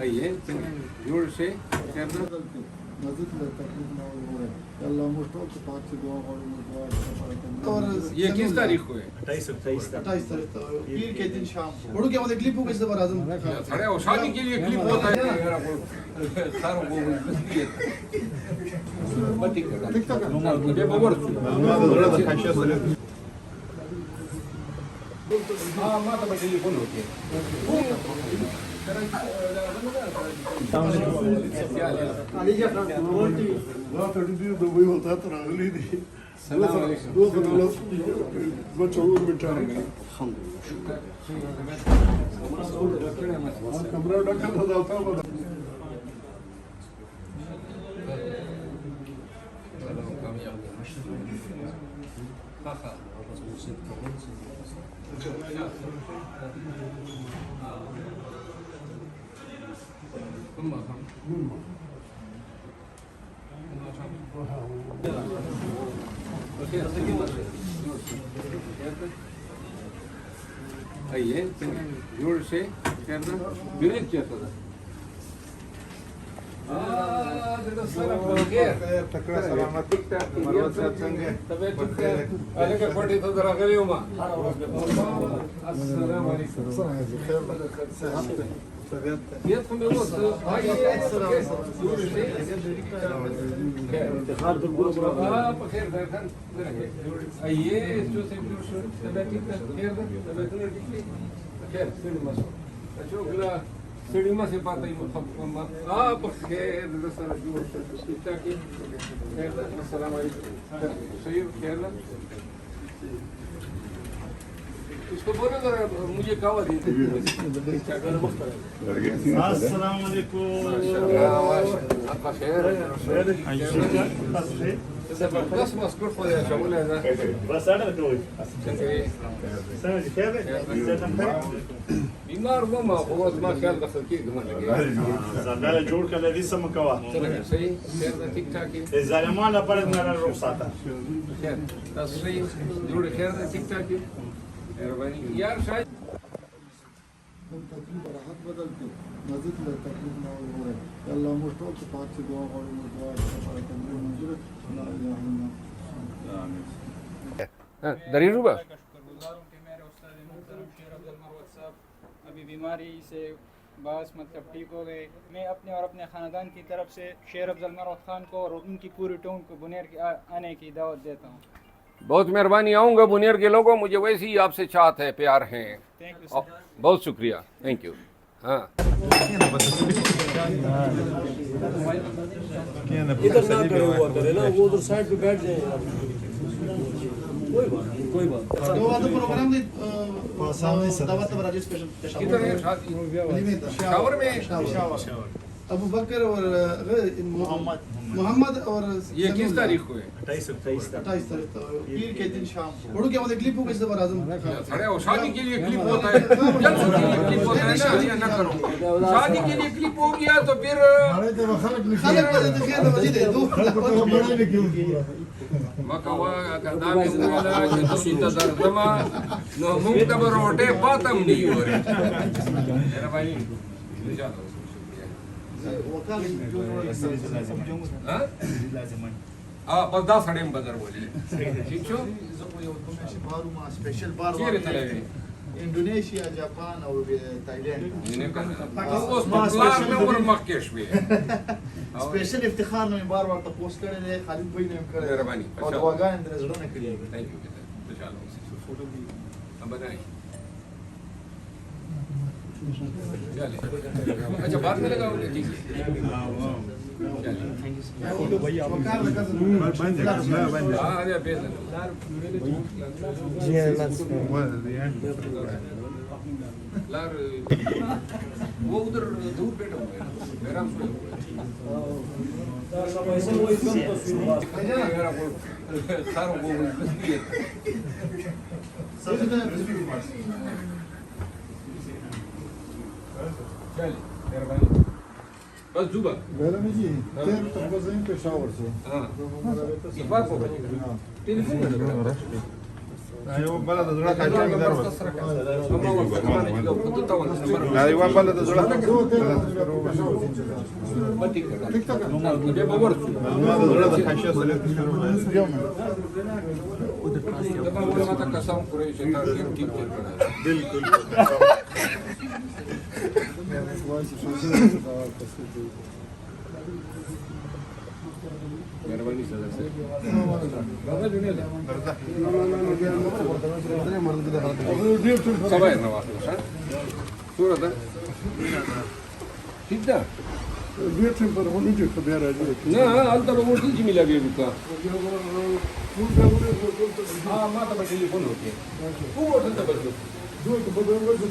आइए जोर से करना। और ये किस तारीख को है? 28 तारीख पीर के दिन शाम को उड़ू के मतलब क्लिप हो किस बार आजम अरे वो शादी के लिए क्लिप होता है सारों को बत्ती कर ये बवर हाँ माता बड़ी टेलीफोन होती है आइए जोर से करना विवेक चेता था तकड़ा सलामत तबीयत ठीक है अलग पड़ी तो जरा करियो मां अस्सलाम वालेकुम ये तुम्हें वो भाई इंतखाब आप खैर बैठन आइए जो से तबीयत ठीक है खैर तबीयत ठीक है खैर सिर मसो अच्छा गला सिड़ीमा से बात ही मुखम्मा आप खैर दसर जो किता की खैर अस्सलाम वालेकुम सही खैर इसको बोलो जरा मुझे कावा दे अस्सलाम वालेकुम आपका खैर بس مذكور فوق يا شغل هذا بس انا بتقول سنه كده बीमार ماما هو ما خيال دخل كي كمان زغاله جوړ کله دې سم کوا صحیح خیر ده ٹھیک ٹھاک ہے ظالمانه پر نه رخصته خیر تصحیح جوړ خیر ده ٹھیک ٹھاک ہے مهرباني یار شاید تقریبا راحت بدلته مزید له تقریبا نو وره الله مو ټول ته پات دعا غواړو دعا لپاره کوم منظور لا اله الا الله امين दरीरू बा शुक्रगुजार हूँ कि मेरे उस्ताद मुहतरम शेर अब्दुल मरवत साहब अभी बीमारी से बस मतलब ठीक हो गए। मैं अपने और अपने ख़ानदान की तरफ से शेर अब्दुल मरवत खान को और उनकी पूरी टाउन को बुनेर के आने की दावत देता हूँ। बहुत मेहरबानी आऊँगा बुनियर के लोगों मुझे वैसे ही आपसे चाहत है प्यार है थैंक यू सर। बहुत शुक्रिया थैंक यू हाँ इधर ना खड़े हुआ करे ना वो उधर साइड पे बैठ जाए कोई बात दो वाला प्रोग्राम दे सामने दावत पर राजेश किधर है शादी शावर में अबू बकर और मोहम्मद और ये किस तारीख को है? 28 तारीख पीर के दिन शाम को उड़ू के मतलब क्लिप हो किस बार आजम अरे वो शादी के लिए क्लिप होता है जलसों के लिए क्लिप होता है ना ये ना करो शादी के लिए क्लिप हो गया तो फिर خلق خير مزيد دو مکوا کدا مې ویلا چې تاسو ته درځما نو موږ ته به روټه پاتم نه وره مهرباني हाँ बस 10 साढ़े में बदर बोली ठीक छो स्पेशल बार इंडोनेशिया जापान और थाईलैंड स्पेशल افتخار में बार बार तपोस करे ले खालिद भाई ने करे मेहरबानी और दुआएं अंदर जरूर ने करी थैंक यू तो चलो फोटो भी अब बनाए चलिए अच्छा बाद में लगाओगे ठीक है फोटो भाई आप कार लगा बंद है हां अरे भेज दो जी लार वो उधर दूर बैठा हुआ है मेरा ऐसे वो एकदम तो मेरा वो सारों को इसलिए चल मेहरबानी बस जुबा غالبا जी تم تبغى पेशावर से हां इस बार को टेलीफोन ايوه بلد زړه خاصه کې درو لا ايوه بلد زړه بټی کړه دې به ورته زړه د خاصه سره شروع دا به ول ماته قسم خوري چې تا ټیک کړه بالکل مهرباني سره بابا جنید سبا یې راوړل ښه څوره ده ٹھیک ده بیٹھے پر ہونے کی خبر ہے نه هلته به موټر چې ملاوي وکړه ها ما ته به ټلیفون وکړي کوم موټر ته بدلو جو تو بدلنے سے